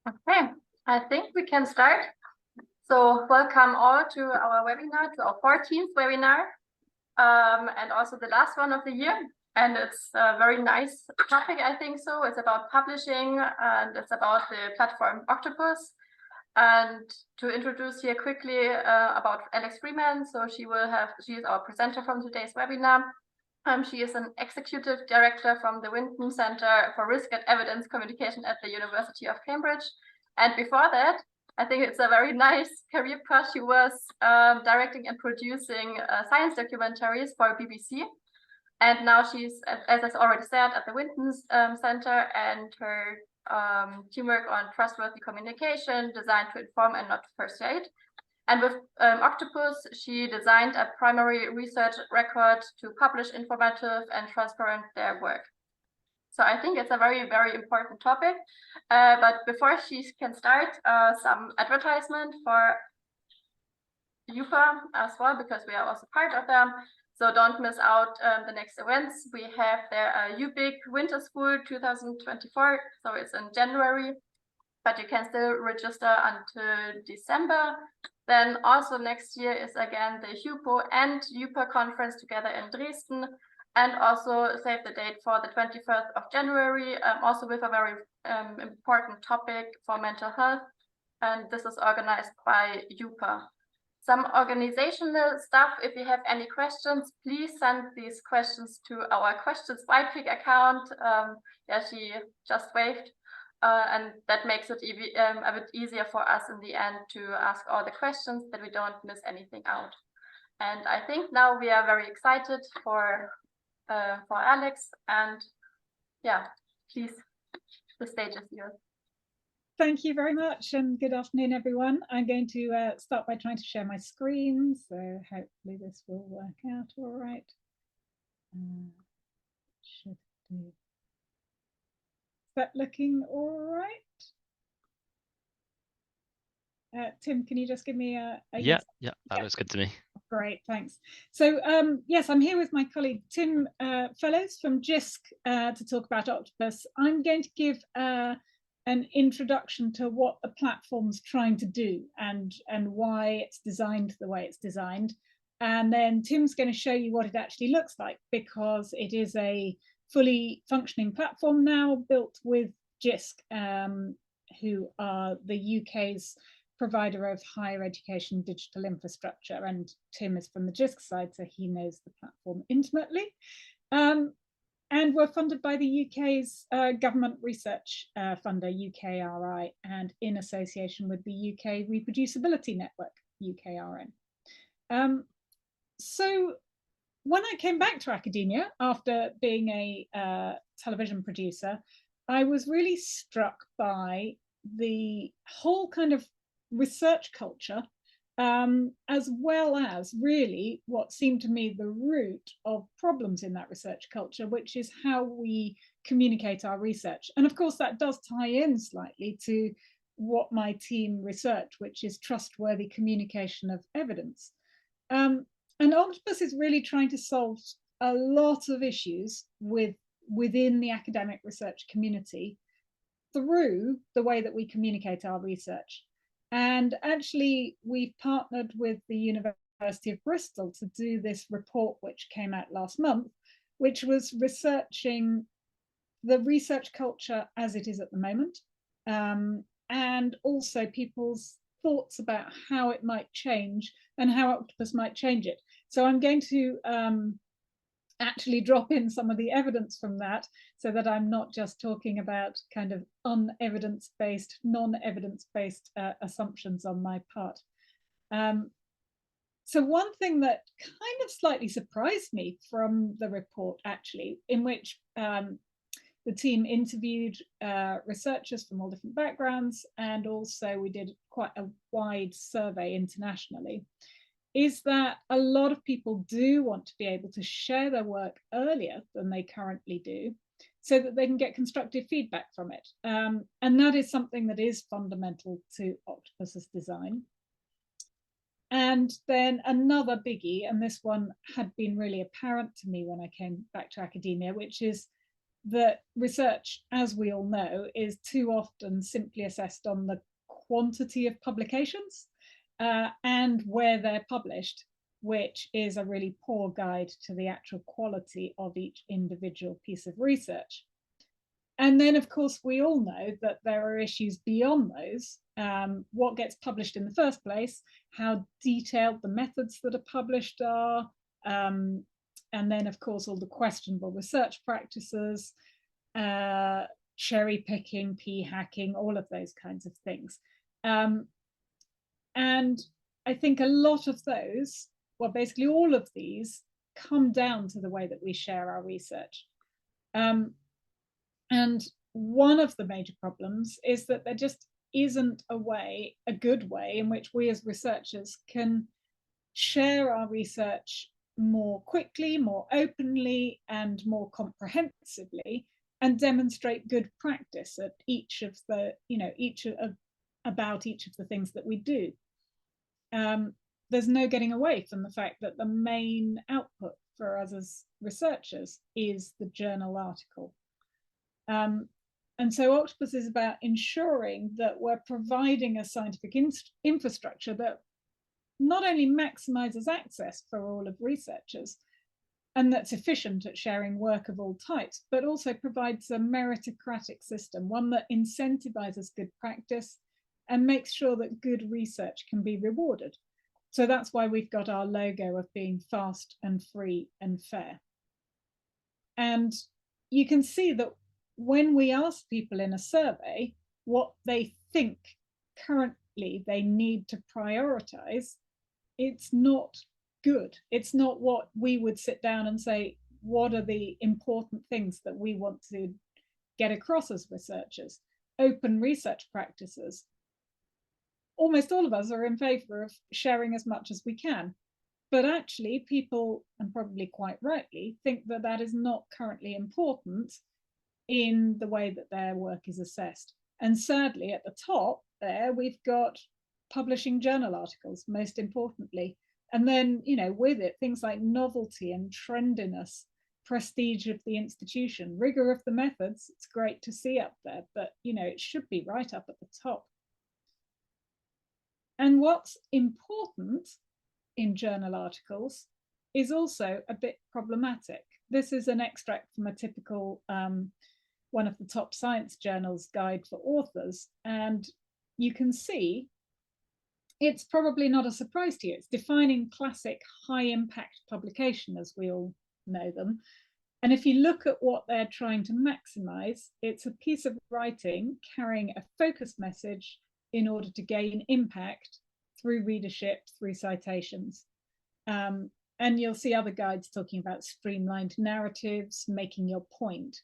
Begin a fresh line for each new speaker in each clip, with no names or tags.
Okay, I think we can start. So welcome all to our webinar, to our 14th webinar, and also the last one of the year. And it's a very nice topic, I think so. It's about publishing and it's about the platform Octopus. And to introduce here quickly about Alex Freeman. So she is our presenter from today's webinar. She is an executive director from the Winton Center for Risk and Evidence Communication at the University of Cambridge. And before that, I think it's a very nice career path. She was directing and producing science documentaries for BBC. And now she's, as I already said, at the Winton Center, and her teamwork on trustworthy communication, designed to inform and not to persuade. And with Octopus, she designed a primary research record to publish informative and transparent their work. So I think it's a very, very important topic. But before she can start, some advertisement for UPA as well, because we are also part of them. So don't miss out the next events. We have there a YPIC Winter School 2024. So it's in January, but you can still register until December. Then also next year is again the HUPO and UPA conference together in Dresden, and also save the date for the 21st of January, also with a very important topic for mental health. And this is organized by UPA. Some organizational stuff, if you have any questions, please send these questions to our Questions YPIC account. Yeah, she just waved. And that makes it a bit easier for us in the end to ask all the questions, that we don't miss anything out. And I think now we are very excited for Alex. And yeah, please, the stage is yours.
Thank you very much, and good afternoon, everyone. I'm going to start by trying to share my screen, so hopefully this will work out all right. Should do. Is that looking all right? Tim, can you just give me a
yes? Yeah, that looks good to me.
Great, thanks. So yes, I'm here with my colleague Tim Fellows from JISC to talk about Octopus. I'm going to give an introduction to what the platform's trying to do and why it's designed the way it's designed. And then Tim's going to show you what it actually looks like, because it is a fully functioning platform now built with JISC, who are the UK's provider of higher education digital infrastructure. And Tim is from the JISC side, so he knows the platform intimately. And we're funded by the UK's government research funder, UKRI, and in association with the UK Reproducibility Network, UKRN. So when I came back to academia after being a television producer, I was really struck by the whole kind of research culture, as well as really what seemed to me the root of problems in that research culture, which is how we communicate our research. And of course, that does tie in slightly to what my team research, which is trustworthy communication of evidence. And Octopus is really trying to solve a lot of issues within the academic research community through the way that we communicate our research. And actually, we've partnered with the University of Bristol to do this report, which came out last month, which was researching the research culture as it is at the moment, and also people's thoughts about how it might change and how Octopus might change it. So I'm going to actually drop in some of the evidence from that, so that I'm not just talking about kind of unevidence-based, non-evidence-based assumptions on my part. So one thing that kind of slightly surprised me from the report, actually, in which the team interviewed researchers from all different backgrounds, and also we did quite a wide survey internationally, is that a lot of people do want to be able to share their work earlier than they currently do, so that they can get constructive feedback from it. And that is something that is fundamental to Octopus's design. And then another biggie, and this one had been really apparent to me when I came back to academia, which is that research, as we all know, is too often simply assessed on the quantity of publications and where they're published, which is a really poor guide to the actual quality of each individual piece of research. And then, of course, we all know that there are issues beyond those. What gets published in the first place, how detailed the methods that are published are, and then, of course, all the questionable research practices, cherry picking, p-hacking, all of those kinds of things. And I think a lot of those, well, basically all of these, come down to the way that we share our research. And one of the major problems is that there just isn't a good way in which we as researchers can share our research more quickly, more openly, and more comprehensively, and demonstrate good practice at each of the, about each of the things that we do. There's no getting away from the fact that the main output for us as researchers is the journal article. And so Octopus is about ensuring that we're providing a scientific infrastructure that not only maximizes access for all of researchers and that's efficient at sharing work of all types, but also provides a meritocratic system, one that incentivizes good practice and makes sure that good research can be rewarded. So that's why we've got our logo of being fast and free and fair. And you can see that when we ask people in a survey what they think currently they need to prioritize, it's not good. It's not what we would sit down and say, what are the important things that we want to get across as researchers? Open research practices. Almost all of us are in favor of sharing as much as we can. But actually, people, and probably quite rightly, think that that is not currently important in the way that their work is assessed. And sadly, at the top there, we've got publishing journal articles, most importantly. And then, with it, things like novelty and trendiness, prestige of the institution, rigor of the methods. It's great to see up there, but, it should be right up at the top. And what's important in journal articles is also a bit problematic. This is an extract from a typical one of the top science journals guide for authors. And you can see it's probably not a surprise to you. It's defining classic high impact publication as we all know them. And if you look at what they're trying to maximize, it's a piece of writing carrying a focused message in order to gain impact through readership, through citations. And you'll see other guides talking about streamlined narratives, making your point.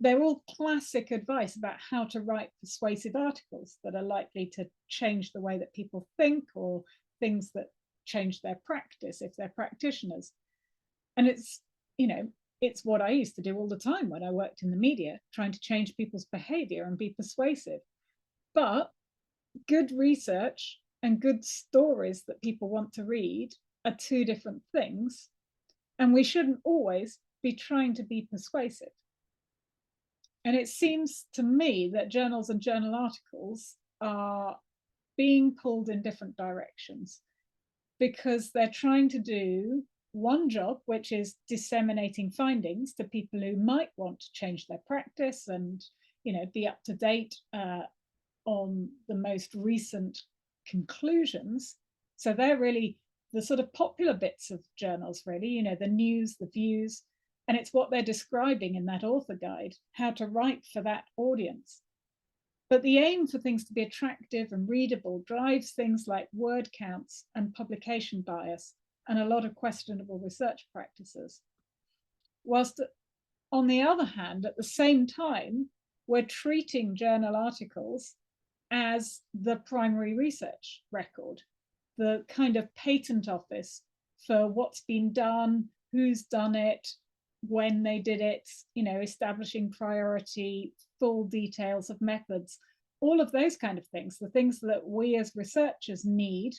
They're all classic advice about how to write persuasive articles that are likely to change the way that people think, or things that change their practice if they're practitioners. And it's, it's what I used to do all the time when I worked in the media, trying to change people's behavior and be persuasive. But good research and good stories that people want to read are two different things. And we shouldn't always be trying to be persuasive. And it seems to me that journals and journal articles are being pulled in different directions because they're trying to do one job, which is disseminating findings to people who might want to change their practice and, be up to date on the most recent conclusions. So they're really the sort of popular bits of journals, really, the news, the views. And it's what they're describing in that author guide, how to write for that audience. But the aim for things to be attractive and readable drives things like word counts and publication bias and a lot of questionable research practices. Whilst on the other hand, at the same time, we're treating journal articles as the primary research record, the kind of patent office for what's been done, who's done it, when they did it, establishing priority, full details of methods, all of those kind of things, the things that we as researchers need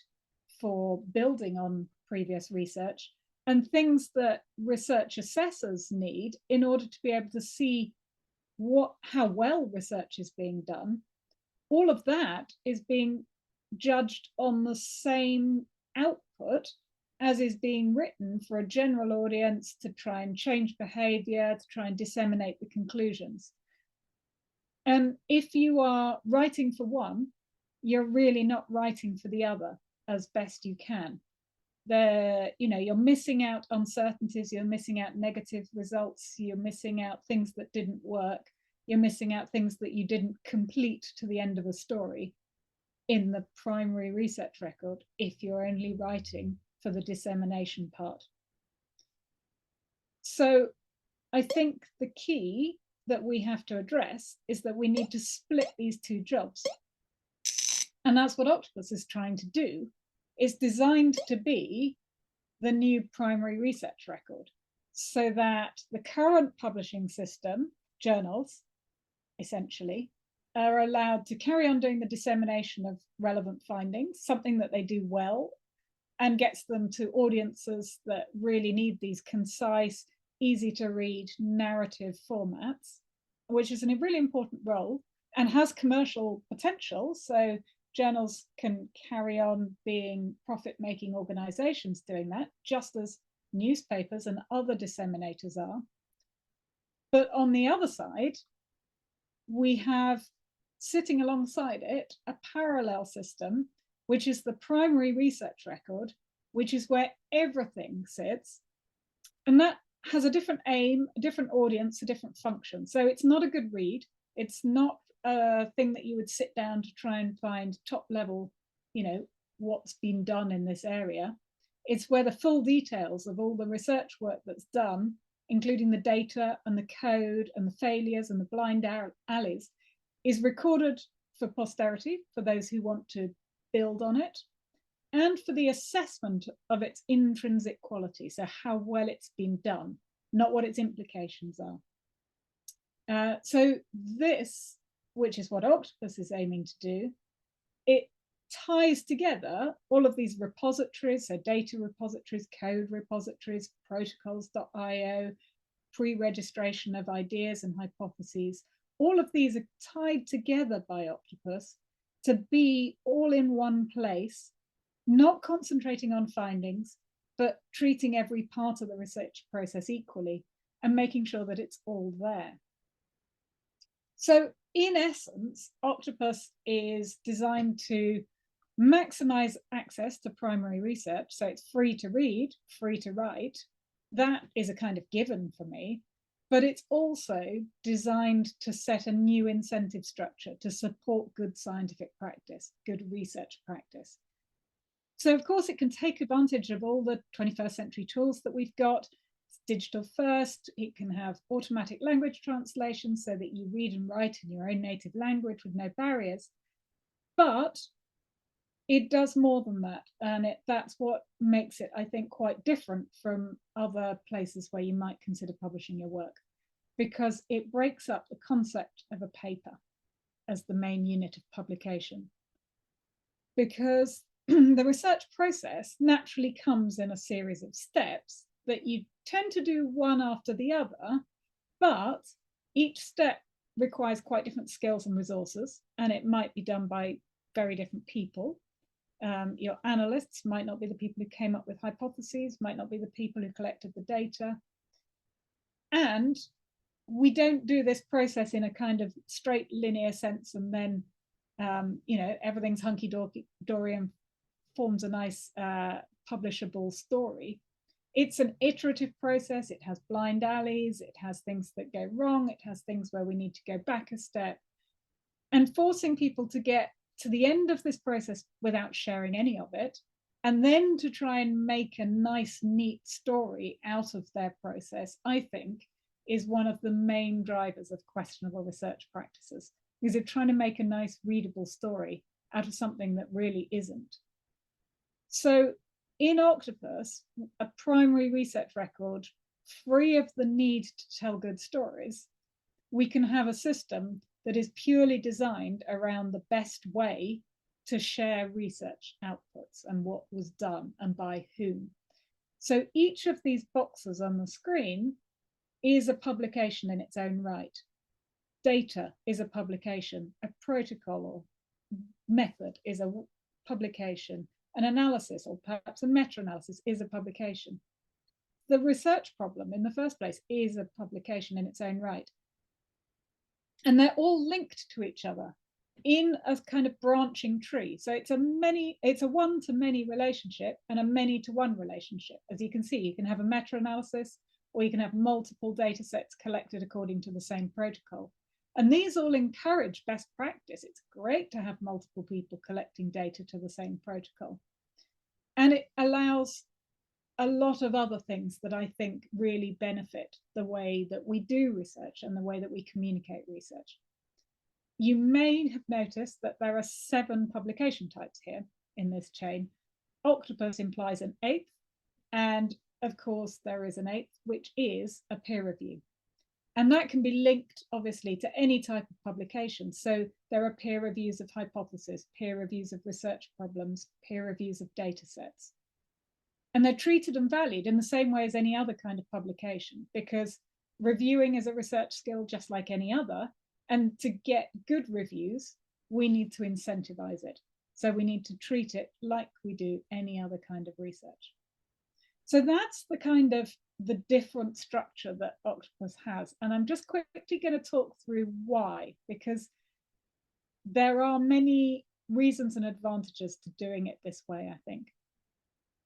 for building on previous research, and things that research assessors need in order to be able to see how well research is being done, all of that is being judged on the same output as is being written for a general audience to try and change behavior, to try and disseminate the conclusions. And if you are writing for one, you're really not writing for the other as best you can. You're missing out uncertainties, you're missing out negative results, you're missing out things that didn't work, you're missing out things that you didn't complete to the end of a story in the primary research record if you're only writing for the dissemination part. So I think the key that we have to address is that we need to split these two jobs. And that's what Octopus is trying to do. It's designed to be the new primary research record so that the current publishing system, journals, essentially, are allowed to carry on doing the dissemination of relevant findings, something that they do well, and gets them to audiences that really need these concise, easy to read narrative formats, which is a really important role and has commercial potential. So journals can carry on being profit-making organizations doing that, just as newspapers and other disseminators are. But on the other side, we have sitting alongside it a parallel system, which is the primary research record, which is where everything sits. And that has a different aim, a different audience, a different function. So it's not a good read. It's not a thing that you would sit down to try and find top level, what's been done in this area. It's where the full details of all the research work that's done, including the data and the code and the failures and the blind alleys, is recorded for posterity, for those who want to build on it, and for the assessment of its intrinsic quality, so how well it's been done, not what its implications are. So this, which is what Octopus is aiming to do, it ties together all of these repositories, so data repositories, code repositories, protocols.io, pre-registration of ideas and hypotheses. All of these are tied together by Octopus to be all in one place, not concentrating on findings, but treating every part of the research process equally and making sure that it's all there. So in essence, Octopus is designed to maximize access to primary research. So it's free to read, free to write. That is a kind of given for me, but it's also designed to set a new incentive structure to support good scientific practice, good research practice. So of course it can take advantage of all the 21st century tools that we've got. It's digital first, it can have automatic language translation so that you read and write in your own native language with no barriers. But it does more than that, and that's what makes it, I think, quite different from other places where you might consider publishing your work, because it breaks up the concept of a paper as the main unit of publication. Because the research process naturally comes in a series of steps that you tend to do one after the other, but each step requires quite different skills and resources, and it might be done by very different people. Your analysts might not be the people who came up with hypotheses, might not be the people who collected the data. And we don't do this process in a kind of straight linear sense and then, everything's hunky-dory and forms a nice publishable story. It's an iterative process. It has blind alleys. It has things that go wrong. It has things where we need to go back a step. And forcing people to get to the end of this process without sharing any of it, and then to try and make a nice, neat story out of their process, I think, is one of the main drivers of questionable research practices, because they're trying to make a nice, readable story out of something that really isn't. So in Octopus, a primary research record free of the need to tell good stories, we can have a system that is purely designed around the best way to share research outputs and what was done and by whom. So each of these boxes on the screen is a publication in its own right. data is a publication, a protocol or method is a publication, an analysis or perhaps a meta-analysis is a publication. The research problem in the first place is a publication in its own right. And they're all linked to each other in a kind of branching tree. So it's a one-to-many relationship and a many-to-one relationship. As you can see, you can have a meta-analysis, or you can have multiple data sets collected according to the same protocol. And these all encourage best practice. It's great to have multiple people collecting data to the same protocol. And it allows a lot of other things that I think really benefit the way that we do research and the way that we communicate research. You may have noticed that there are 7 publication types here in this chain. Octopus implies an 8th, and of course there is an 8th, which is a peer review. And that can be linked, obviously, to any type of publication. So there are peer reviews of hypotheses, peer reviews of research problems, peer reviews of data sets. And they're treated and valued in the same way as any other kind of publication, because reviewing is a research skill just like any other. And to get good reviews, we need to incentivize it. So we need to treat it like we do any other kind of research. So that's the kind of the different structure that Octopus has. And I'm just quickly going to talk through why, because there are many reasons and advantages to doing it this way, I think.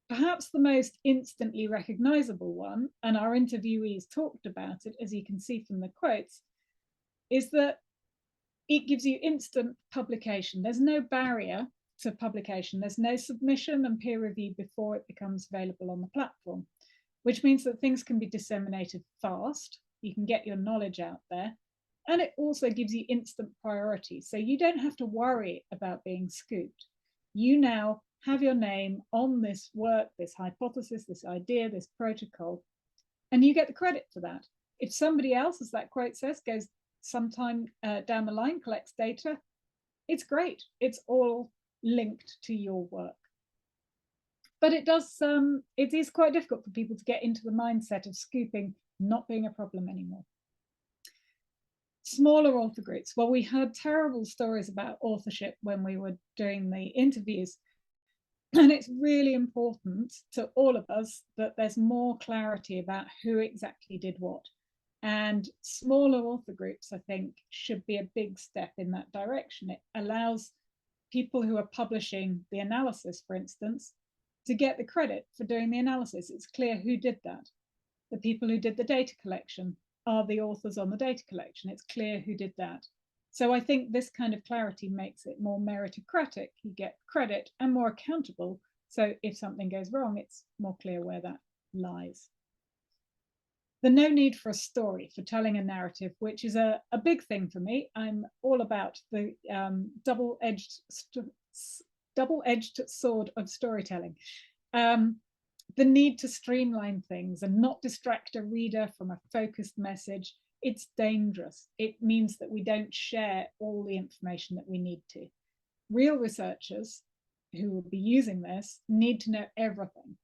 Perhaps the most instantly recognizable one, and our interviewees talked about it, as you can see from the quotes, is that it gives you instant publication. There's no barrier to publication. There's no submission and peer review before it becomes available on the platform, which means that things can be disseminated fast. You can get your knowledge out there. And it also gives you instant priority. So you don't have to worry about being scooped. You now have your name on this work, this hypothesis, this idea, this protocol, and you get the credit for that. If somebody else, as that quote says, goes sometime down the line, collects data, it's great. It's all linked to your work. But it is quite difficult for people to get into the mindset of scooping not being a problem anymore. Smaller author groups. Well, we heard terrible stories about authorship when we were doing the interviews. And it's really important to all of us that there's more clarity about who exactly did what. And smaller author groups, I think, should be a big step in that direction. It allows people who are publishing the analysis, for instance, to get the credit for doing the analysis. It's clear who did that. The people who did the data collection are the authors on the data collection. It's clear who did that. So I think this kind of clarity makes it more meritocratic. You get credit and more accountable. So if something goes wrong, it's more clear where that lies. The no need for a story, for telling a narrative, which is a big thing for me. I'm all about the double-edged sword of storytelling. The need to streamline things and not distract a reader from a focused message. It's dangerous. It means that we don't share all the information that we need to. Real researchers who will be using this need to know everything.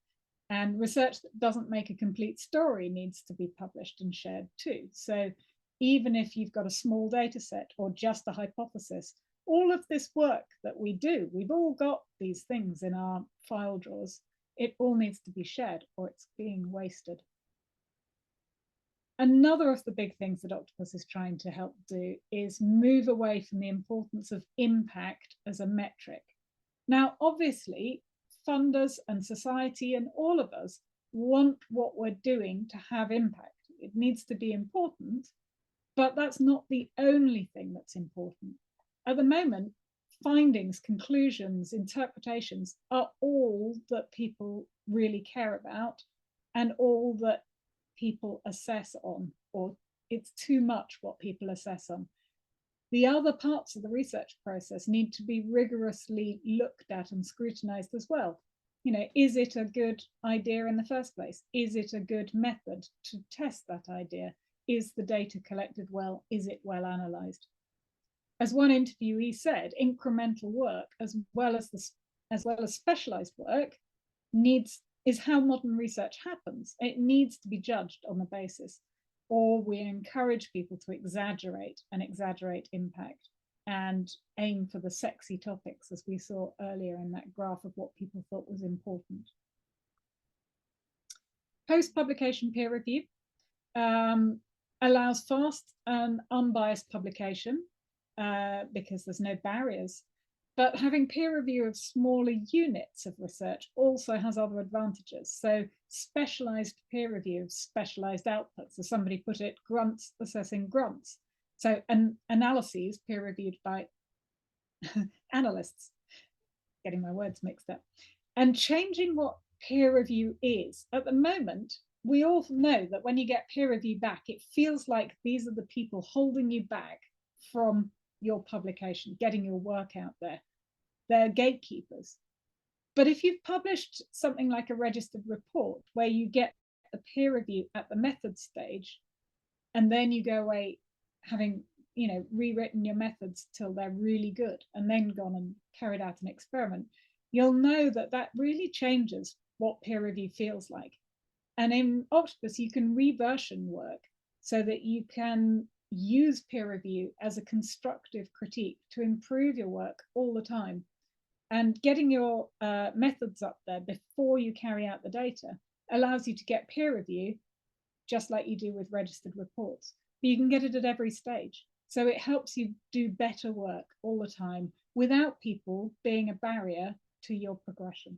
And research that doesn't make a complete story needs to be published and shared too. So even if you've got a small data set or just a hypothesis, all of this work that we do, we've all got these things in our file drawers. It all needs to be shared or it's being wasted. Another of the big things that Octopus is trying to help do is move away from the importance of impact as a metric. Now, obviously, funders and society and all of us want what we're doing to have impact. It needs to be important, but that's not the only thing that's important. At the moment, findings, conclusions, interpretations are all that people really care about and all that people assess on, or it's too much what people assess on. The other parts of the research process need to be rigorously looked at and scrutinized as well. You know, is it a good idea in the first place? Is it a good method to test that idea? Is the data collected well? Is it well analyzed? As one interviewee said, incremental work as well as specialized work is how modern research happens. It needs to be judged on the basis or we encourage people to exaggerate impact and aim for the sexy topics, as we saw earlier in that graph of what people thought was important. Post-publication peer review allows fast and unbiased publication because there's no barriers. But having peer review of smaller units of research also has other advantages. So specialized peer review of specialized outputs, as somebody put it, grunts assessing grunts. So analyses peer reviewed by analysts, getting my words mixed up. And changing what peer review is. At the moment, we all know that when you get peer review back, it feels like these are the people holding you back from your publication, getting your work out there. They're gatekeepers. But if you've published something like a registered report where you get a peer review at the method stage, and then you go away having rewritten your methods till they're really good, and then gone and carried out an experiment, you'll know that that really changes what peer review feels like. And in Octopus, you can reversion work so that you can use peer review as a constructive critique to improve your work all the time. And getting your methods up there before you carry out the data allows you to get peer review just like you do with registered reports. But you can get it at every stage. So it helps you do better work all the time without people being a barrier to your progression.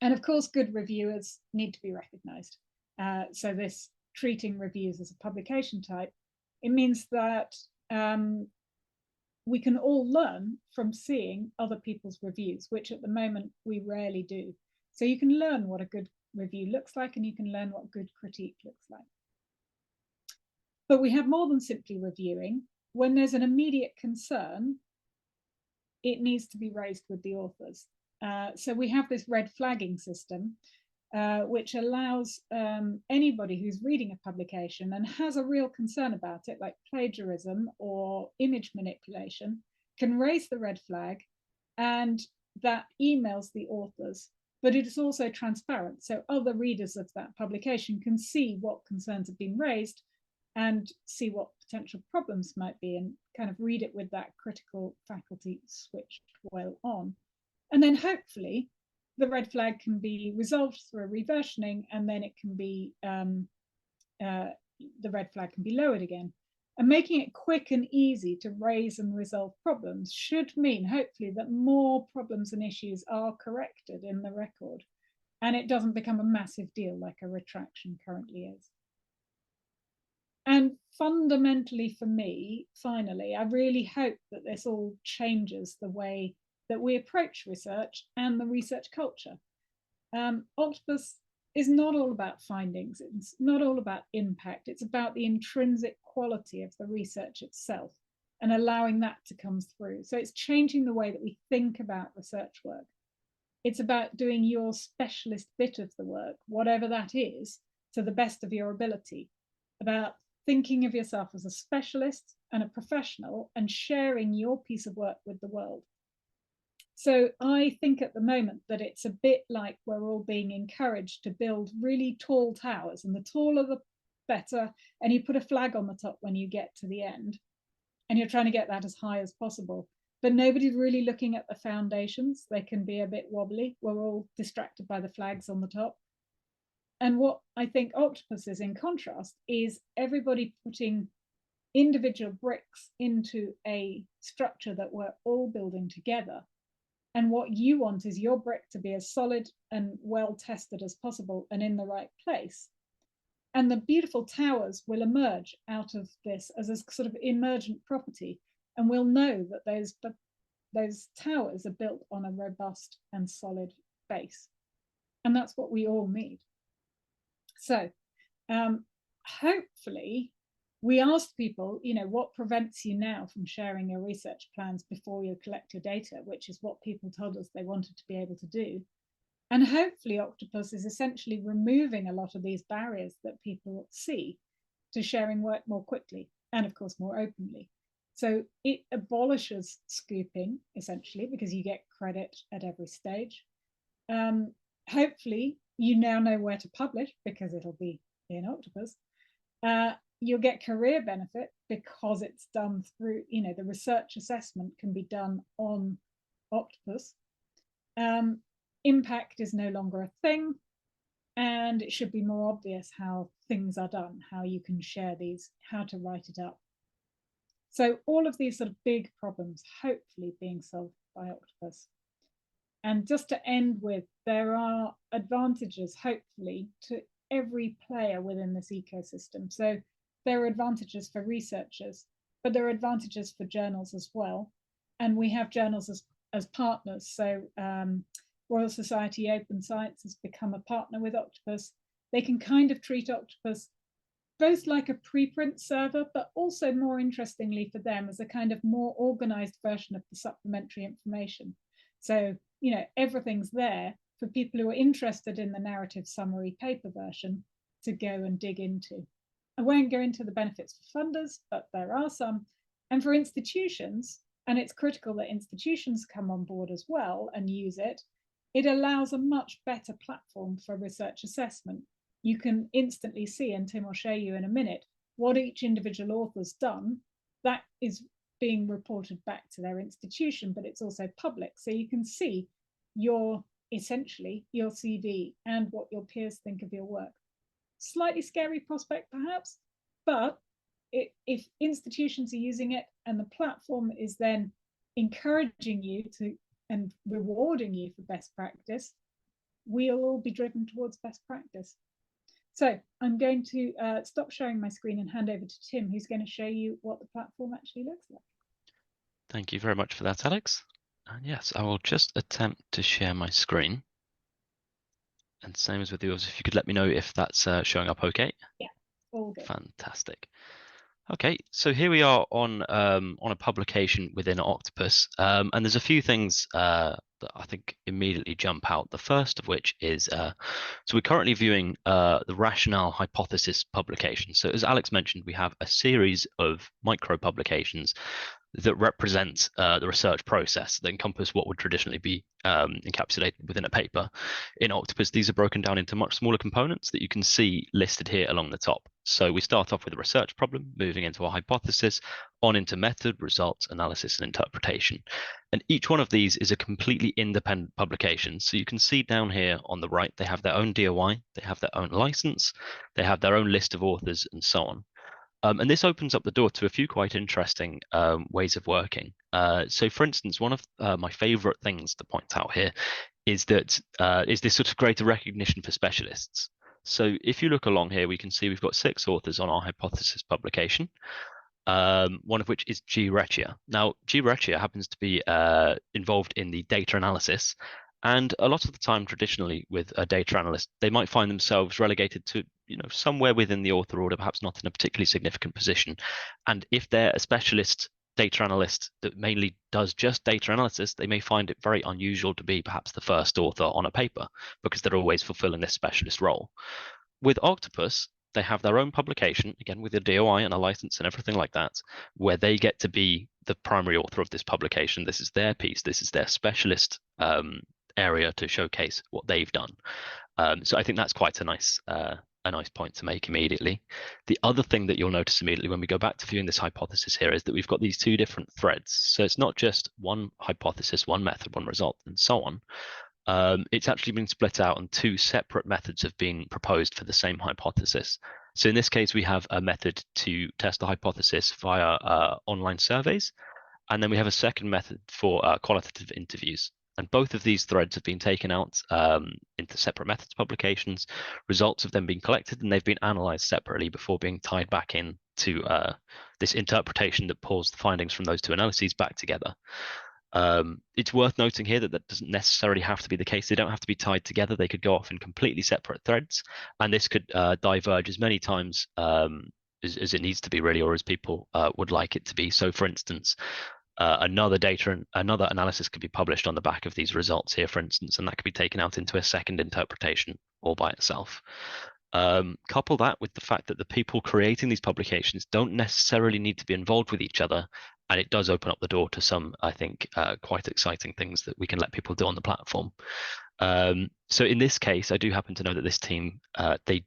And of course, good reviewers need to be recognized. So this treating reviews as a publication type, it means that we can all learn from seeing other people's reviews, which at the moment we rarely do. So you can learn what a good review looks like, and you can learn what good critique looks like. But we have more than simply reviewing. When there's an immediate concern, it needs to be raised with the authors. So we have this red flagging system, which allows anybody who's reading a publication and has a real concern about it, like plagiarism or image manipulation, can raise the red flag, and that emails the authors. But it is also transparent, so other readers of that publication can see what concerns have been raised and see what potential problems might be, and kind of read it with that critical faculty switched well on. And then hopefully the red flag can be resolved through a reversioning, and then it can be, the red flag can be lowered again. And making it quick and easy to raise and resolve problems should mean, hopefully, that more problems and issues are corrected in the record, and it doesn't become a massive deal like a retraction currently is. And fundamentally for me, finally, I really hope that this all changes the way that we approach research and the research culture. Octopus is not all about findings, it's not all about impact, it's about the intrinsic quality of the research itself and allowing that to come through. So it's changing the way that we think about research work. It's about doing your specialist bit of the work, whatever that is, to the best of your ability, about thinking of yourself as a specialist and a professional and sharing your piece of work with the world. So I think at the moment that it's a bit like we're all being encouraged to build really tall towers, and the taller the better, and you put a flag on the top when you get to the end, and you're trying to get that as high as possible. But nobody's really looking at the foundations. They can be a bit wobbly. We're all distracted by the flags on the top. And what I think Octopus is, in contrast, is everybody putting individual bricks into a structure that we're all building together. And what you want is your brick to be as solid and well tested as possible and in the right place. And the beautiful towers will emerge out of this as a sort of emergent property. And we'll know that those towers are built on a robust and solid base. And that's what we all need. So hopefully we asked people, what prevents you now from sharing your research plans before you collect your data, which is what people told us they wanted to be able to do. And hopefully Octopus is essentially removing a lot of these barriers that people see to sharing work more quickly and, of course, more openly. So it abolishes scooping, essentially, because you get credit at every stage. Hopefully you now know where to publish, because it'll be in Octopus, you'll get career benefit because it's done through, the research assessment can be done on Octopus. Impact is no longer a thing, and it should be more obvious how things are done, how you can share these, how to write it up. So all of these sort of big problems hopefully being solved by Octopus. And just to end with, there are advantages, hopefully, to every player within this ecosystem. So there are advantages for researchers, but there are advantages for journals as well. And we have journals as partners. So Royal Society Open Science has become a partner with Octopus. They can kind of treat Octopus both like a preprint server, but also more interestingly for them as a kind of more organized version of the supplementary information. So, everything's there for people who are interested in the narrative summary paper version to go and dig into. I won't go into the benefits for funders, but there are some. And for institutions, and it's critical that institutions come on board as well and use it, it allows a much better platform for research assessment. You can instantly see, and Tim will show you in a minute, what each individual author's done. That is being reported back to their institution, but it's also public. So you can see essentially your CV and what your peers think of your work. Slightly scary prospect perhaps, but if institutions are using it and the platform is then encouraging you to and rewarding you for best practice, we'll all be driven towards best practice. So I'm going to stop sharing my screen and hand over to Tim, who's going to show you what the platform actually looks like.
Thank you very much for that, Alex. And yes, I will just attempt to share my screen. And same as with yours, if you could let me know if that's showing up okay.
Yeah, all good.
Fantastic. Okay, so here we are on a publication within Octopus, and there's a few things that I think immediately jump out. The first of which is, so we're currently viewing the rationale hypothesis publication. So as Alex mentioned, we have a series of micro publications that represent the research process that encompass what would traditionally be encapsulated within a paper. In Octopus, these are broken down into much smaller components that you can see listed here along the top. So we start off with a research problem, moving into a hypothesis, on into method, results, analysis, and interpretation. And each one of these is a completely independent publication. So you can see down here on the right, they have their own DOI, they have their own license, they have their own list of authors, and so on. And this opens up the door to a few quite interesting ways of working. So for instance, one of my favorite things to point out here is that is this sort of greater recognition for specialists. So if you look along here, we can see we've got 6 authors on our hypothesis publication, one of which is G. Reccia. Now, G. Reccia happens to be involved in the data analysis. And a lot of the time, traditionally, with a data analyst, they might find themselves relegated to, somewhere within the author order, perhaps not in a particularly significant position. And if they're a specialist data analyst that mainly does just data analysis, they may find it very unusual to be perhaps the first author on a paper because they're always fulfilling this specialist role. With Octopus, they have their own publication, again, with a DOI and a license and everything like that, where they get to be the primary author of this publication. This is their piece. This is their specialist area to showcase what they've done. So I think that's quite a nice point to make immediately. The other thing that you'll notice immediately when we go back to viewing this hypothesis here is that we've got these 2 different threads. So it's not just one hypothesis, one method, one result, and so on. It's actually been split out and 2 separate methods have been proposed for the same hypothesis. So in this case, we have a method to test the hypothesis via online surveys, and then we have a second method for qualitative interviews. And both of these threads have been taken out into separate methods publications. Results have then been collected and they've been analyzed separately before being tied back in to this interpretation that pulls the findings from those 2 analyses back together. It's worth noting here that that doesn't necessarily have to be the case. They don't have to be tied together. They could go off in completely separate threads, and this could diverge as many times as it needs to be, really, or as people would like it to be. So for instance, another analysis could be published on the back of these results here, for instance, and that could be taken out into a second interpretation all by itself. Couple that with the fact that the people creating these publications don't necessarily need to be involved with each other, and it does open up the door to some, I think, quite exciting things that we can let people do on the platform. So in this case, I do happen to know that this team, they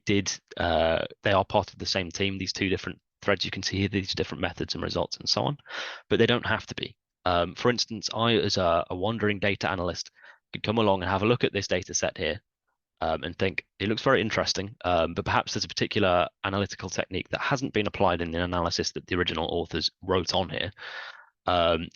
are part of the same team. These two different threads you can see here, these different methods and results and so on, but they don't have to be. For instance, I, as a wandering data analyst, could come along and have a look at this data set here and think it looks very interesting, but perhaps there's a particular analytical technique that hasn't been applied in the analysis that the original authors wrote on here.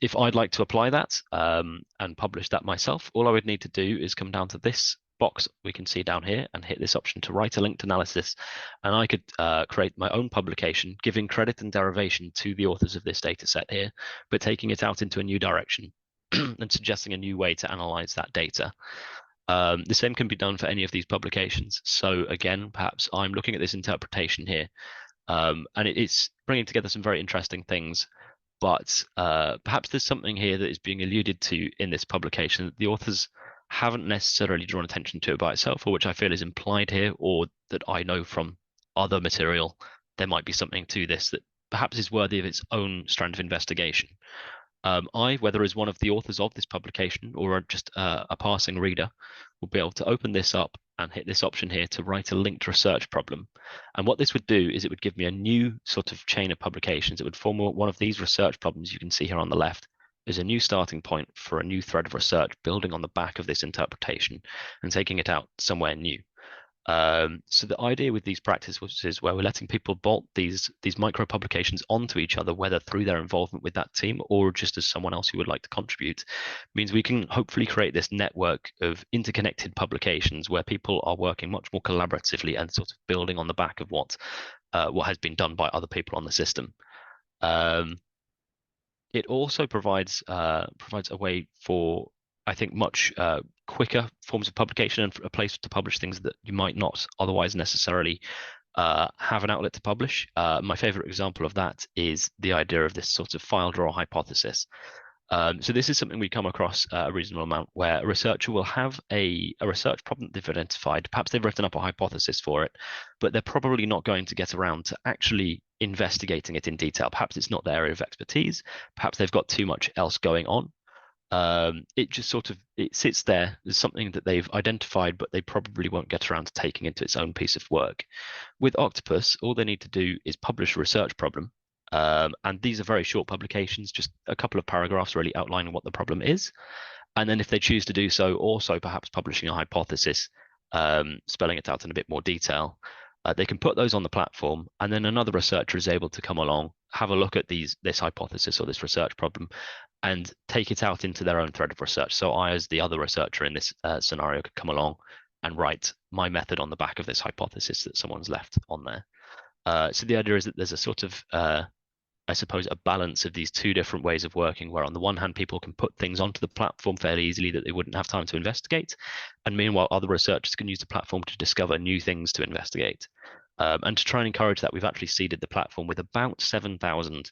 If I'd like to apply that and publish that myself, all I would need to do is come down to this box we can see down here and hit this option to write a linked analysis, and I could create my own publication, giving credit and derivation to the authors of this data set here, but taking it out into a new direction and suggesting a new way to analyze that data. The same can be done for any of these publications. So again, perhaps I'm looking at this interpretation here, and it's bringing together some very interesting things, but perhaps there's something here that is being alluded to in this publication that the authors haven't necessarily drawn attention to it by itself, or which I feel is implied here, or that I know from other material there might be something to this that perhaps is worthy of its own strand of investigation. I, whether as one of the authors of this publication or just a passing reader, will be able to open this up and hit this option here to write a linked research problem. And what this would do is it would give me a new sort of chain of publications. It would form one of these research problems you can see here on the left as a new starting point for a new thread of research, building on the back of this interpretation and taking it out somewhere new. So the idea with these practices is where we're letting people bolt these micro publications onto each other, whether through their involvement with that team or just as someone else who would like to contribute, means we can hopefully create this network of interconnected publications where people are working much more collaboratively and sort of building on the back of what has been done by other people on the system. It also provides a way for, I think, much quicker forms of publication and a place to publish things that you might not otherwise necessarily have an outlet to publish. My favorite example of that is the idea of this sort of file drawer hypothesis. So this is something we come across a reasonable amount, where a researcher will have a research problem that they've identified. Perhaps they've written up a hypothesis for it, but they're probably not going to get around to actually investigating it in detail. Perhaps it's not their area of expertise. Perhaps they've got too much else going on. It just sort of, it sits there as something that they've identified, but they probably won't get around to taking into its own piece of work. With Octopus, all they need to do is publish a research problem. And these are very short publications, just a couple of paragraphs really outlining what the problem is. And then if they choose to do so, also perhaps publishing a hypothesis, spelling it out in a bit more detail, they can put those on the platform, and then another researcher is able to come along, have a look at this hypothesis or this research problem, and take it out into their own thread of research. So I, as the other researcher in this scenario, could come along and write my method on the back of this hypothesis that someone's left on there. So the idea is that there's a sort of, I suppose, a balance of these two different ways of working, where on the one hand, people can put things onto the platform fairly easily that they wouldn't have time to investigate. And meanwhile, other researchers can use the platform to discover new things to investigate. And to try and encourage that, we've actually seeded the platform with about 7,000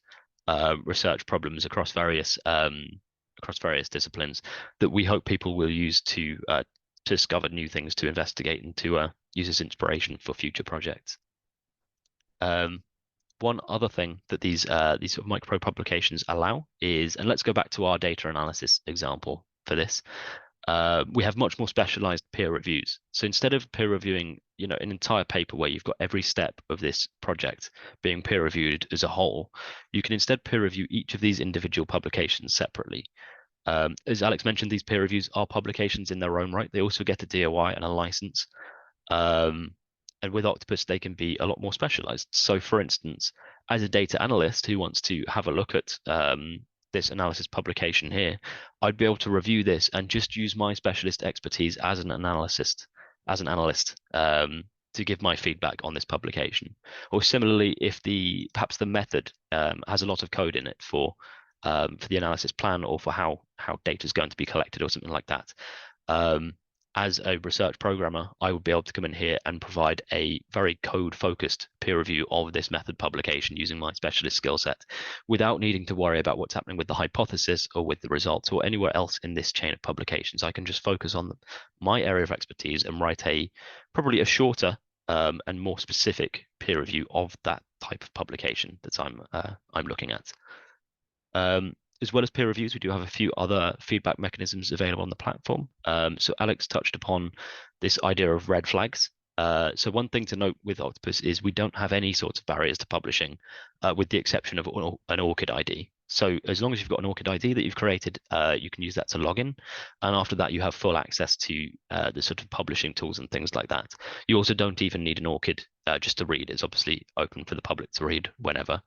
research problems across various disciplines that we hope people will use to discover new things to investigate and to use as inspiration for future projects. One other thing that these sort of micro publications allow is, and let's go back to our data analysis example for this, we have much more specialized peer reviews. So instead of peer reviewing, an entire paper where you've got every step of this project being peer reviewed as a whole, you can instead peer review each of these individual publications separately. As Alex mentioned, these peer reviews are publications in their own right. They also get a DOI and a license. And with Octopus, they can be a lot more specialized. So for instance, as a data analyst who wants to have a look at this analysis publication here, I'd be able to review this and just use my specialist expertise as an analyst to give my feedback on this publication. Or similarly, if perhaps the method has a lot of code in it for the analysis plan, or for how data is going to be collected or something like that. As a research programmer, I would be able to come in here and provide a very code-focused peer review of this method publication using my specialist skill set, without needing to worry about what's happening with the hypothesis or with the results or anywhere else in this chain of publications. I can just focus on my area of expertise and write probably a shorter and more specific peer review of that type of publication that I'm looking at. as well as peer reviews, we do have a few other feedback mechanisms available on the platform. So Alex touched upon this idea of red flags. So one thing to note with Octopus is we don't have any sorts of barriers to publishing, with the exception of an ORCID ID. So as long as you've got an ORCID ID that you've created, you can use that to log in. And after that, you have full access to the sort of publishing tools and things like that. You also don't even need an ORCID just to read. It's obviously open for the public to read whenever.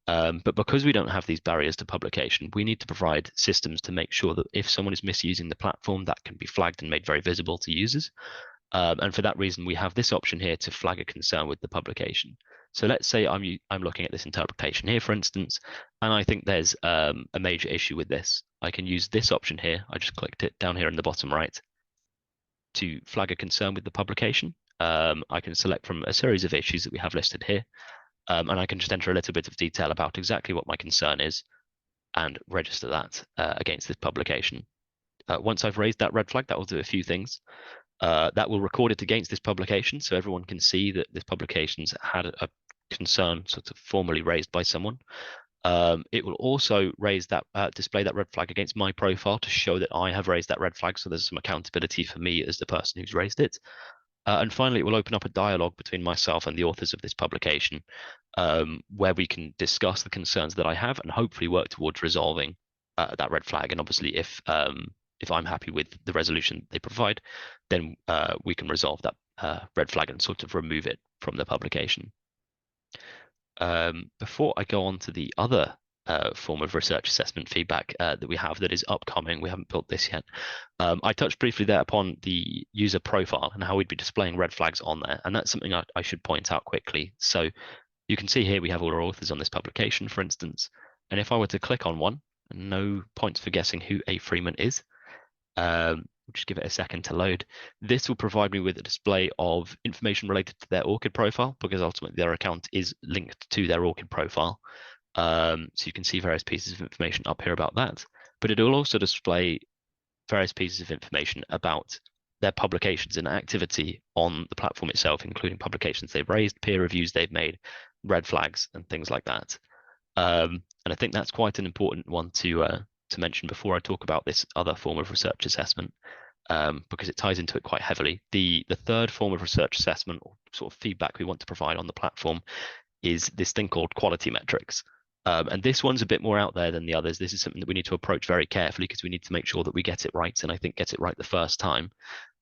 But because we don't have these barriers to publication, we need to provide systems to make sure that if someone is misusing the platform, that can be flagged and made very visible to users. And for that reason, we have this option here to flag a concern with the publication. So let's say I'm looking at this interpretation here, for instance, and I think there's a major issue with this. I can use this option here. I just clicked it down here in the bottom right to flag a concern with the publication. I can select from a series of issues that we have listed here. And I can just enter a little bit of detail about exactly what my concern is and register that against this publication. Once I've raised that red flag, that will do a few things. That will record it against this publication, so everyone can see that this publication's had a concern sort of formally raised by someone. It will also raise that, display that red flag against my profile to show that I have raised that red flag, so there's some accountability for me as the person who's raised it. And finally, it will open up a dialogue between myself and the authors of this publication, where we can discuss the concerns that I have and hopefully work towards resolving that red flag. And obviously, if I'm happy with the resolution they provide, then we can resolve that red flag and sort of remove it from the publication. Before I go on to the other form of research assessment feedback that we have that is upcoming, we haven't built this yet. I touched briefly there upon the user profile and how we'd be displaying red flags on there, and that's something I should point out quickly. So you can see here we have all our authors on this publication, for instance, and if I were to click on one, no points for guessing who a Freeman is. Just give it a second to load. This will provide me with a display of information related to their ORCID profile, because ultimately their account is linked to their ORCID profile. So you can see various pieces of information up here about that, but it will also display various pieces of information about their publications and activity on the platform itself, including publications they've raised, peer reviews they've made, red flags, and things like that. And I think that's quite an important one to mention before I talk about this other form of research assessment, because it ties into it quite heavily. The third form of research assessment, or sort of feedback we want to provide on the platform, is this thing called quality metrics. And this one's a bit more out there than the others. This is something that we need to approach very carefully, because we need to make sure that we get it right, and I think get it right the first time.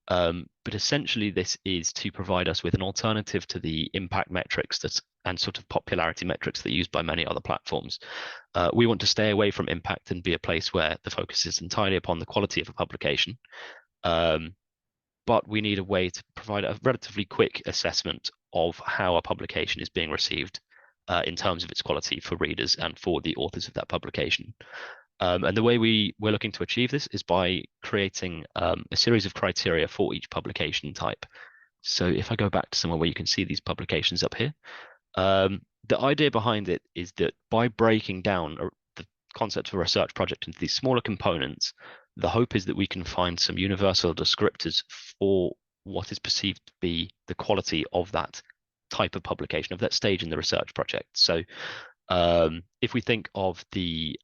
But essentially, this is to provide us with an alternative to the impact metrics and sort of popularity metrics that are used by many other platforms. We want to stay away from impact and be a place where the focus is entirely upon the quality of a publication. But we need a way to provide a relatively quick assessment of how a publication is being received in terms of its quality for readers and for the authors of that publication. And the way we're looking to achieve this is by creating a series of criteria for each publication type. So if I go back to somewhere where you can see these publications up here, the idea behind it is that by breaking down the concept of a research project into these smaller components, the hope is that we can find some universal descriptors for what is perceived to be the quality of that type of publication, of that stage in the research project. So if we think of the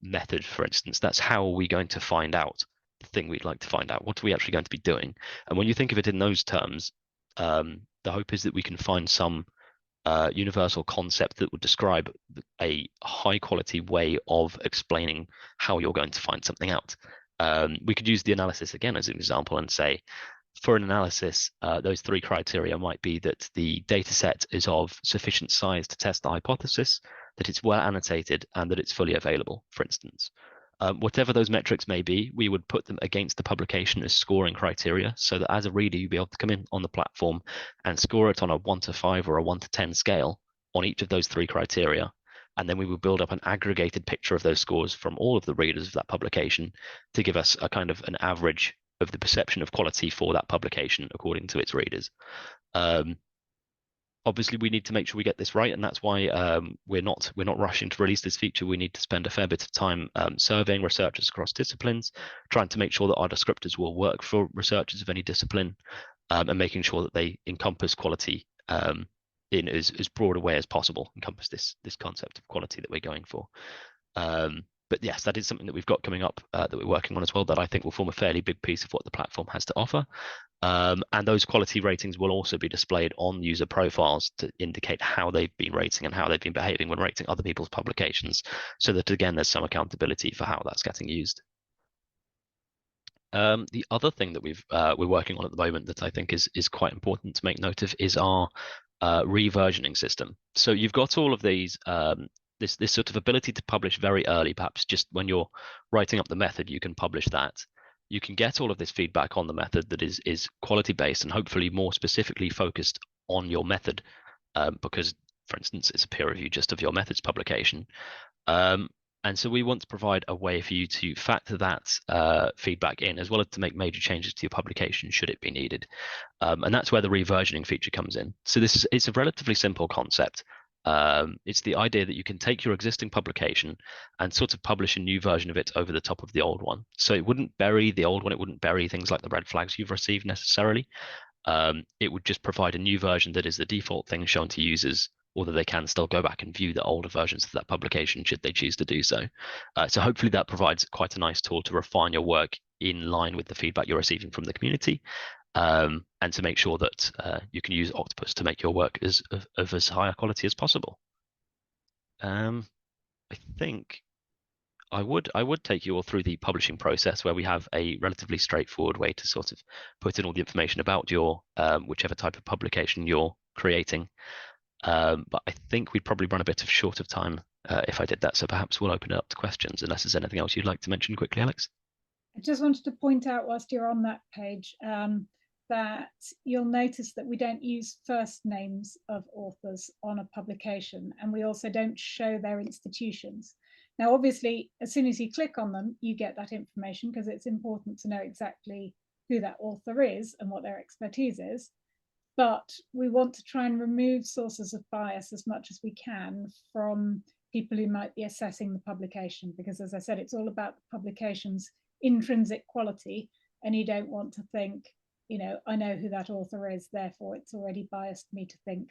method, for instance, that's how are we going to find out the thing we'd like to find out? What are we actually going to be doing? And when you think of it in those terms, the hope is that we can find some universal concept that would describe a high quality way of explaining how you're going to find something out. We could use the analysis again as an example and say, for an analysis, those three criteria might be that the data set is of sufficient size to test the hypothesis, that it's well annotated, and that it's fully available, for instance. Whatever those metrics may be, we would put them against the publication as scoring criteria, so that as a reader, you'd be able to come in on the platform and score it on a 1 to 5 or a 1 to 10 scale on each of those three criteria. And then we will build up an aggregated picture of those scores from all of the readers of that publication to give us a kind of an average of the perception of quality for that publication according to its readers. Obviously, we need to make sure we get this right, and that's why we're not rushing to release this feature. We need to spend a fair bit of time surveying researchers across disciplines, trying to make sure that our descriptors will work for researchers of any discipline, and making sure that they encompass quality in as broad a way as possible, encompass this concept of quality that we're going for. But yes, that is something that we've got coming up that we're working on as well, that I think will form a fairly big piece of what the platform has to offer. And those quality ratings will also be displayed on user profiles to indicate how they've been rating and how they've been behaving when rating other people's publications, so that, again, there's some accountability for how that's getting used. The other thing that we're working on at the moment that I think is quite important to make note of is our reversioning system. So you've got all of these this sort of ability to publish very early, perhaps just when you're writing up the method, you can publish that. You can get all of this feedback on the method that is quality based and hopefully more specifically focused on your method, because, for instance, it's a peer review just of your method's publication. And so we want to provide a way for you to factor that feedback in, as well as to make major changes to your publication should it be needed. And that's where the reversioning feature comes in. So it's a relatively simple concept. It's the idea that you can take your existing publication and sort of publish a new version of it over the top of the old one. So it wouldn't bury the old one. It wouldn't bury things like the red flags you've received necessarily. It would just provide a new version that is the default thing shown to users, although they can still go back and view the older versions of that publication should they choose to do so. So hopefully that provides quite a nice tool to refine your work in line with the feedback you're receiving from the community, and to make sure that you can use Octopus to make your work of as high a quality as possible. I think I would take you all through the publishing process, where we have a relatively straightforward way to sort of put in all the information about your whichever type of publication you're creating. But I think we'd probably run a bit short of time if I did that. So perhaps we'll open it up to questions, unless there's anything else you'd like to mention quickly, Alex.
I just wanted to point out, whilst you're on that page, that you'll notice that we don't use first names of authors on a publication, and we also don't show their institutions. Now, obviously, as soon as you click on them, you get that information, because it's important to know exactly who that author is and what their expertise is. But we want to try and remove sources of bias as much as we can from people who might be assessing the publication, because, as I said, it's all about the publication's intrinsic quality, and you don't want to think, you know, I know who that author is, therefore it's already biased me to think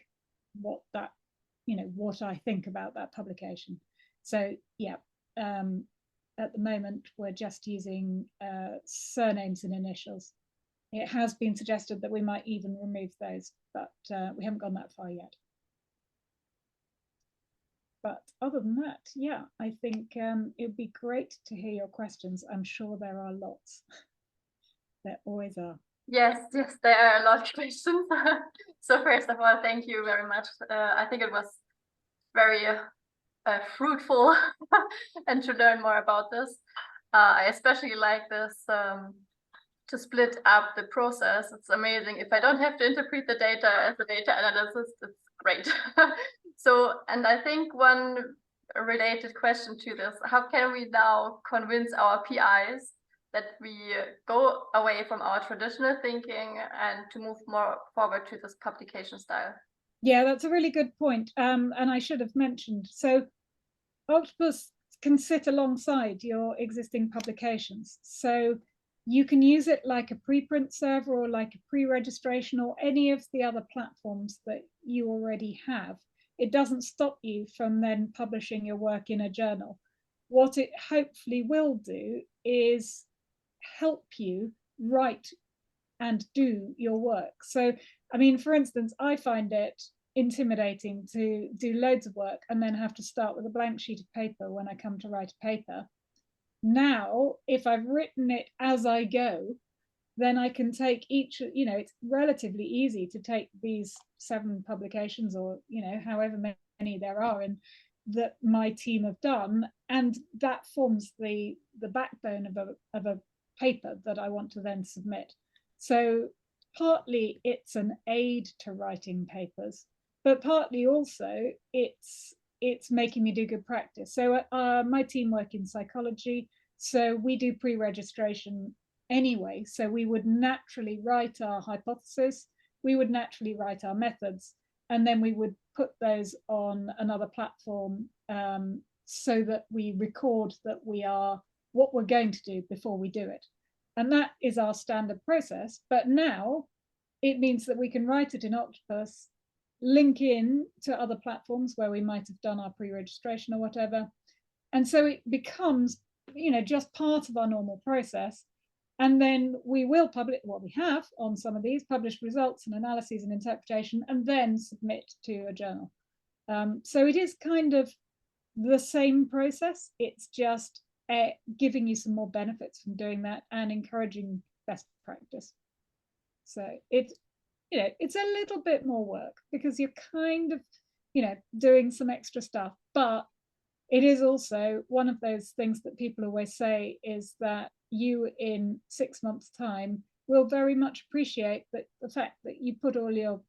what I think about that publication. So yeah, at the moment we're just using surnames and initials. It has been suggested that we might even remove those, but we haven't gone that far yet. But other than that, yeah, I think it would be great to hear your questions. I'm sure there are lots. There always are.
Yes, there are a lot of questions. So first of all, thank you very much. I think it was very fruitful and to learn more about this. I especially like this to split up the process. It's amazing. If I don't have to interpret the data as a data analyst, it's great. So, and I think one related question to this, how can we now convince our PIs that we go away from our traditional thinking and to move more forward to this publication style?
Yeah, that's a really good point. And I should have mentioned, so Octopus can sit alongside your existing publications. So you can use it like a preprint server or like a pre-registration or any of the other platforms that you already have. It doesn't stop you from then publishing your work in a journal. What it hopefully will do is help you write and do your work. So, I mean, for instance, I find it intimidating to do loads of work and then have to start with a blank sheet of paper when I come to write a paper. Now, if I've written it as I go, then I can take each, you know, it's relatively easy to take these 7 publications or, you know, however many there are in that my team have done, and that forms the backbone of a paper that I want to then submit. So partly it's an aid to writing papers, but partly also it's making me do good practice. So my team work in psychology, so we do pre-registration anyway. So we would naturally write our hypothesis, we would naturally write our methods, and then we would put those on another platform so that we record that we are what we're going to do before we do it. And that is our standard process. But now it means that we can write it in Octopus, link in to other platforms where we might have done our pre-registration or whatever, And so it becomes, just part of our normal process. And then we will publish what we have on some of these, published results and analyses and interpretation, and then submit to a journal. So it is kind of the same process. It's just giving you some more benefits from doing that and encouraging best practice. So it's a little bit more work because you're kind of, doing some extra stuff, but it is also one of those things that people always say is that you in 6 months' time will very much appreciate that the fact that you put all your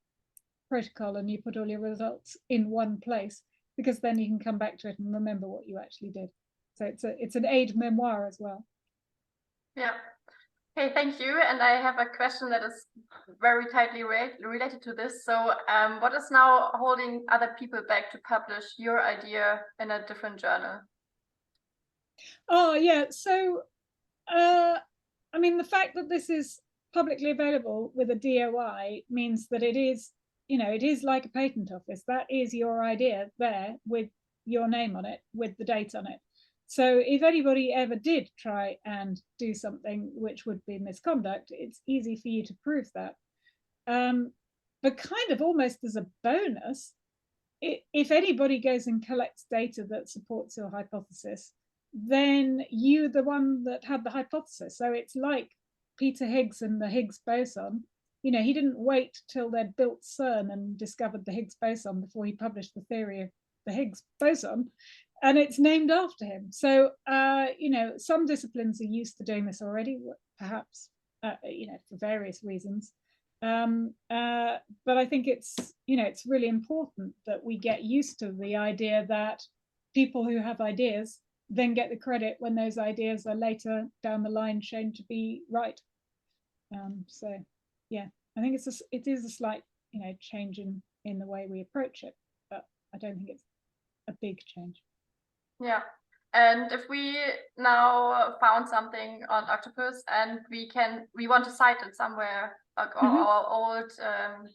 protocol and you put all your results in one place, because then you can come back to it and remember what you actually did. So it's an aid memoir as well.
Yeah. Okay, thank you. And I have a question that is very tightly related to this. So what is now holding other people back to publish your idea in a different journal?
Oh, yeah. So, I mean, the fact that this is publicly available with a DOI means that it is, it is like a patent office. That is your idea there with your name on it, with the date on it. So if anybody ever did try and do something which would be misconduct, it's easy for you to prove that. But kind of almost as a bonus, if anybody goes and collects data that supports your hypothesis, then you're the one that had the hypothesis. So it's like Peter Higgs and the Higgs boson. He didn't wait till they'd built CERN and discovered the Higgs boson before he published the theory of the Higgs boson. And it's named after him. So, some disciplines are used to doing this already, perhaps, for various reasons. But I think it's really important that we get used to the idea that people who have ideas then get the credit when those ideas are later down the line shown to be right. So, yeah, I think it is a slight, change in the way we approach it, but I don't think it's a big change.
Yeah. And if we now found something on Octopus and we want to cite it somewhere, like our old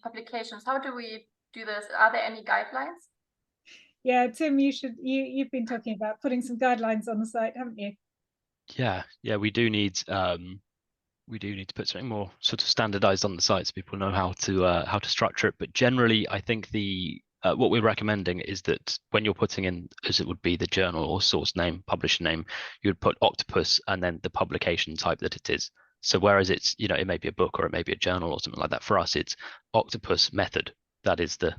publications, how do we do this? Are there any guidelines?
Yeah, Tim, you've been talking about putting some guidelines on the site, haven't you?
Yeah, we do need to put something more sort of standardized on the site so people know how to structure it. But generally, I think what we're recommending is that when you're putting in, as it would be the journal or source name, publisher name, you would put Octopus and then the publication type that it is. So whereas it's, it may be a book or it may be a journal or something like that, for us, it's Octopus method. That is the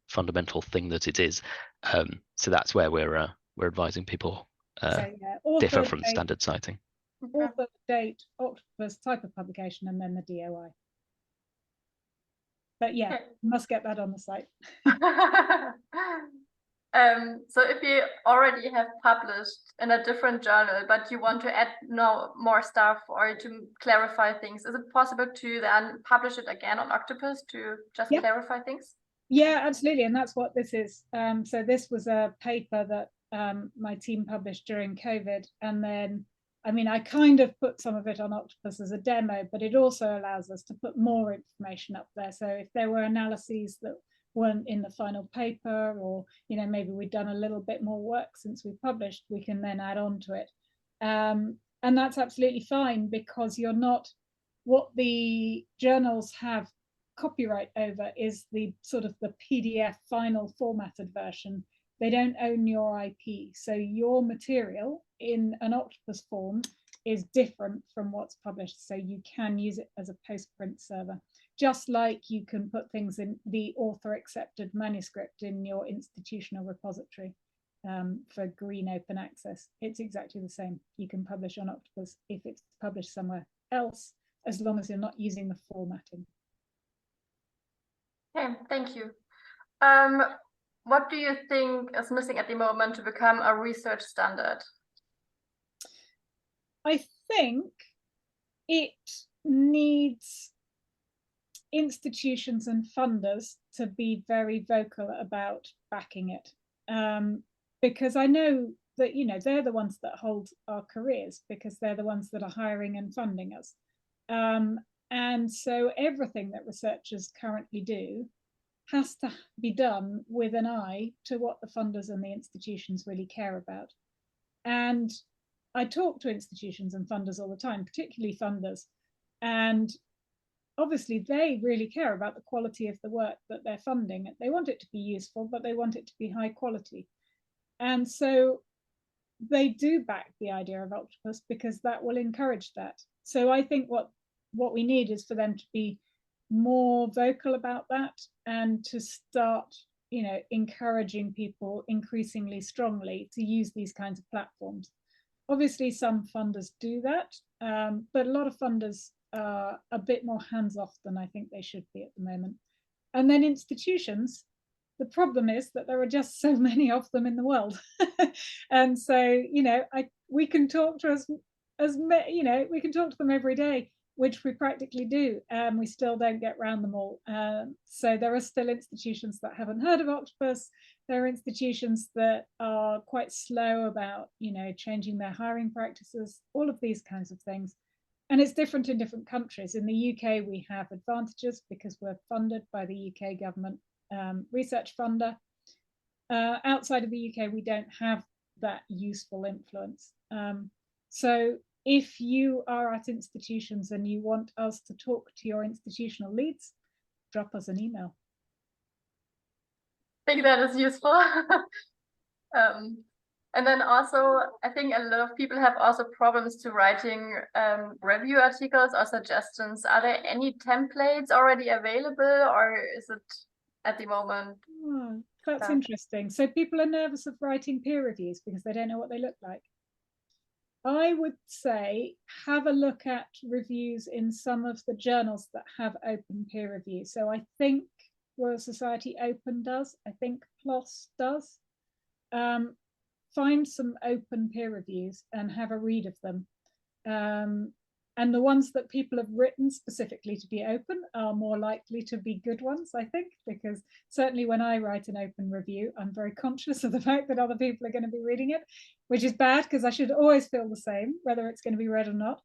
fundamental thing that it is. So that's where we're advising people differ from standard citing.
Author, date, Octopus, type of publication, and then the DOI. But yeah, you must get that on the site.
So if you already have published in a different journal, but you want to add more stuff or to clarify things, is it possible to then publish it again on Octopus to just clarify things?
Yeah, absolutely. And that's what this is. So this was a paper that my team published during COVID. And then, I kind of put some of it on Octopus as a demo, but it also allows us to put more information up there. So if there were analyses that weren't in the final paper, or maybe we'd done a little bit more work since we published, we can then add on to it. And that's absolutely fine, because you're not, what the journals have copyright over is the sort of the PDF final formatted version. They don't own your IP. So your material in an Octopus form is different from what's published. So you can use it as a post-print server, just like you can put things in the author accepted manuscript in your institutional repository for green open access. It's exactly the same. You can publish on Octopus if it's published somewhere else, as long as you're not using the formatting.
Okay, thank you. What do you think is missing at the moment to become a research standard?
I think it needs institutions and funders to be very vocal about backing it, because I know that they're the ones that hold our careers, because they're the ones that are hiring and funding us. And so everything that researchers currently do has to be done with an eye to what the funders and the institutions really care about. And I talk to institutions and funders all the time, particularly funders. And obviously, they really care about the quality of the work that they're funding. They want it to be useful, but they want it to be high quality. And so they do back the idea of Octopus because that will encourage that. So I think what we need is for them to be more vocal about that and to start, encouraging people increasingly strongly to use these kinds of platforms. Obviously, some funders do that, but a lot of funders are a bit more hands-off than I think they should be at the moment. And then institutions, the problem is that there are just so many of them in the world. And so, we can talk to we can talk to them every day, which we practically do, and we still don't get around them all. So there are still institutions that haven't heard of Octopus. There are institutions that are quite slow about, changing their hiring practices, all of these kinds of things. And it's different in different countries. In the UK, we have advantages because we're funded by the UK government research funder. Outside of the UK, we don't have that useful influence. So if you are at institutions and you want us to talk to your institutional leads, drop us an email.
I think that is useful. And then also, I think a lot of people have also problems to writing review articles or suggestions. Are there any templates already available, or is it at the moment?
That's interesting. So people are nervous of writing peer reviews because they don't know what they look like. I would say have a look at reviews in some of the journals that have open peer review. So I think Royal Society Open does. I think PLOS does. Find some open peer reviews and have a read of them. And the ones that people have written specifically to be open are more likely to be good ones, I think, because certainly when I write an open review, I'm very conscious of the fact that other people are going to be reading it, which is bad because I should always feel the same, whether it's going to be read or not.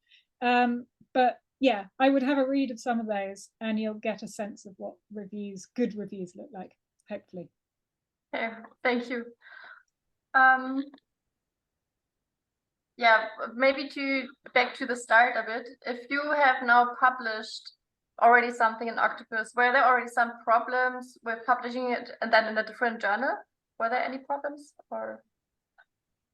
But yeah, I would have a read of some of those and you'll get a sense of what good reviews look like, hopefully.
Okay, thank you. Yeah, maybe back to the start a bit. If you have now published already something in Octopus, were there already some problems with publishing it and then in a different journal? Were there any problems, or?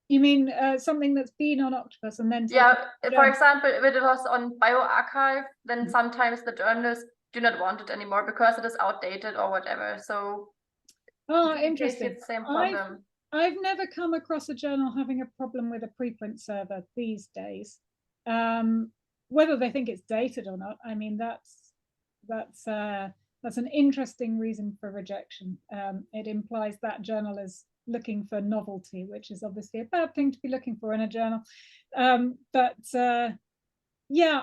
You mean something that's been on Octopus and then?
Yeah, for example, if it was on bioRxiv, then sometimes the journalists do not want it anymore because it is outdated or whatever. So,
interesting.
It's the same problem.
I've never come across a journal having a problem with a preprint server these days. Whether they think it's dated or not, I mean, that's an interesting reason for rejection. It implies that journal is looking for novelty, which is obviously a bad thing to be looking for in a journal. Yeah,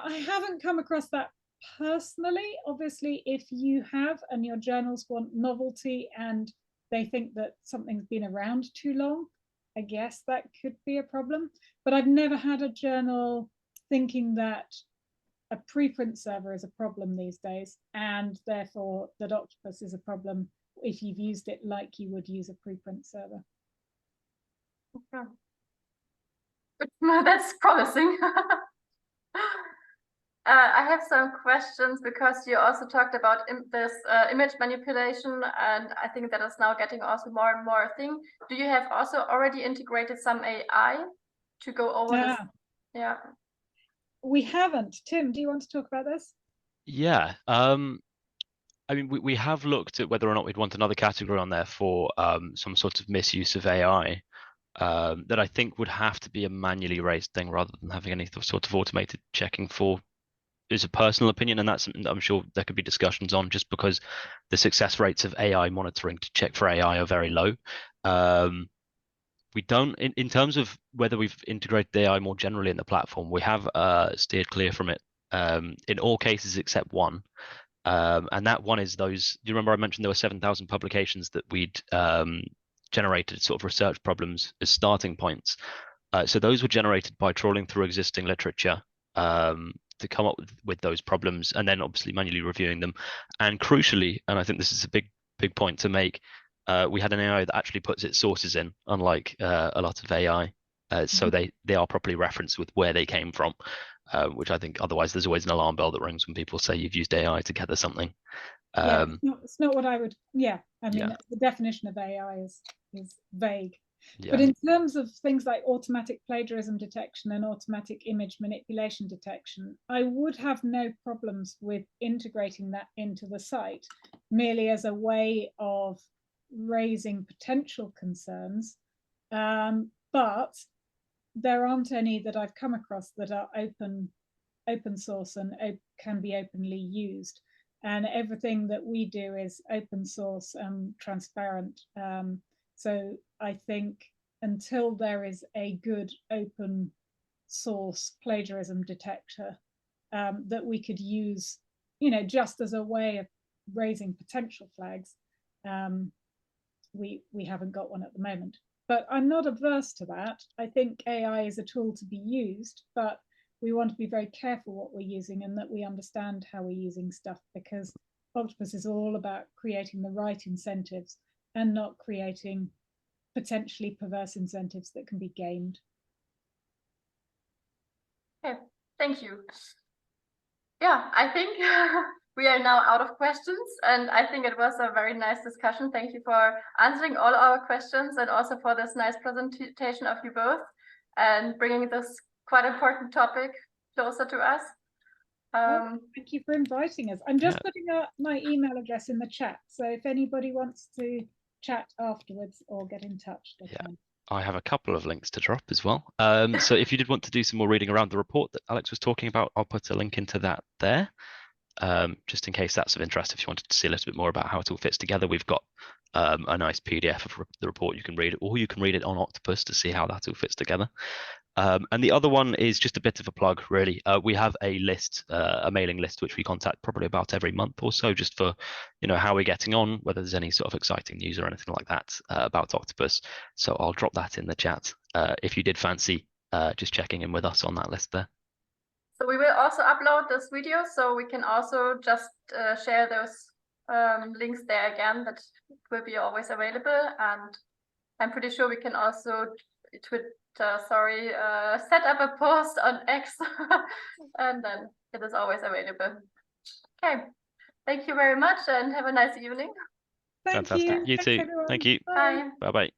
I haven't come across that personally. Obviously, if you have and your journals want novelty and they think that something's been around too long, I guess that could be a problem. But I've never had a journal thinking that a preprint server is a problem these days, and therefore that Octopus is a problem if you've used it like you would use a preprint server.
Okay. That's promising. I have some questions because you also talked about this image manipulation, and I think that is now getting also more and more a thing. Do you have also already integrated some AI to go over this? Yeah. We
haven't. Tim, do you want to talk about this?
Yeah. I mean, we have looked at whether or not we'd want another category on there for some sort of misuse of AI. That I think would have to be a manually raised thing rather than having any sort of automated checking for. Is a personal opinion, and that's something that I'm sure there could be discussions on, just because the success rates of AI monitoring to check for AI are very low. We don't, in terms of whether we've integrated the AI more generally in the platform, we have steered clear from it in all cases except one. And that one is those, do you remember I mentioned there were 7,000 publications that we'd generated sort of research problems as starting points. So those were generated by trawling through existing literature to come up with those problems, and then obviously manually reviewing them. And crucially, and I think this is a big point to make, we had an AI that actually puts its sources in, unlike a lot of AI so they are properly referenced with where they came from, which I think otherwise there's always an alarm bell that rings when people say you've used AI to gather something.
Yeah, it's not what I would. Yeah, I mean,
Yeah.
the definition of AI is vague.
Yeah.
But in terms of things like automatic plagiarism detection and automatic image manipulation detection, I would have no problems with integrating that into the site, merely as a way of raising potential concerns. But there aren't any that I've come across that are open source and can be openly used. And everything that we do is open source and transparent. So I think until there is a good open source plagiarism detector that we could use, just as a way of raising potential flags, we haven't got one at the moment. But I'm not averse to that. I think AI is a tool to be used, but we want to be very careful what we're using and that we understand how we're using stuff, because Octopus is all about creating the right incentives and not creating potentially perverse incentives that can be gamed.
Okay, thank you. Yeah, I think we are now out of questions, and I think it was a very nice discussion. Thank you for answering all our questions and also for this nice presentation of you both and bringing this quite important topic closer to us.
Thank you for inviting us. I'm just putting my email address in the chat, so if anybody wants to chat afterwards or get in touch, they can.
I have a couple of links to drop as well. So if you did want to do some more reading around the report that Alex was talking about, I'll put a link into that there, just in case that's of interest. If you wanted to see a little bit more about how it all fits together, we've got a nice PDF of the report you can read, or you can read it on Octopus to see how that all fits together. And the other one is just a bit of a plug, really. We have a list, a mailing list, which we contact probably about every month or so, just for, how we're getting on, whether there's any sort of exciting news or anything like that about Octopus. So I'll drop that in the chat if you did fancy just checking in with us on that list there.
So we will also upload this video, so we can also just share those links there again. That will be always available, and I'm pretty sure we can also set up a post on X and then it is always available. Okay, thank you very much and have a nice evening.
Thank
Fantastic.
you.
You too.
Everyone.
Thank you.
Bye.
Bye-bye.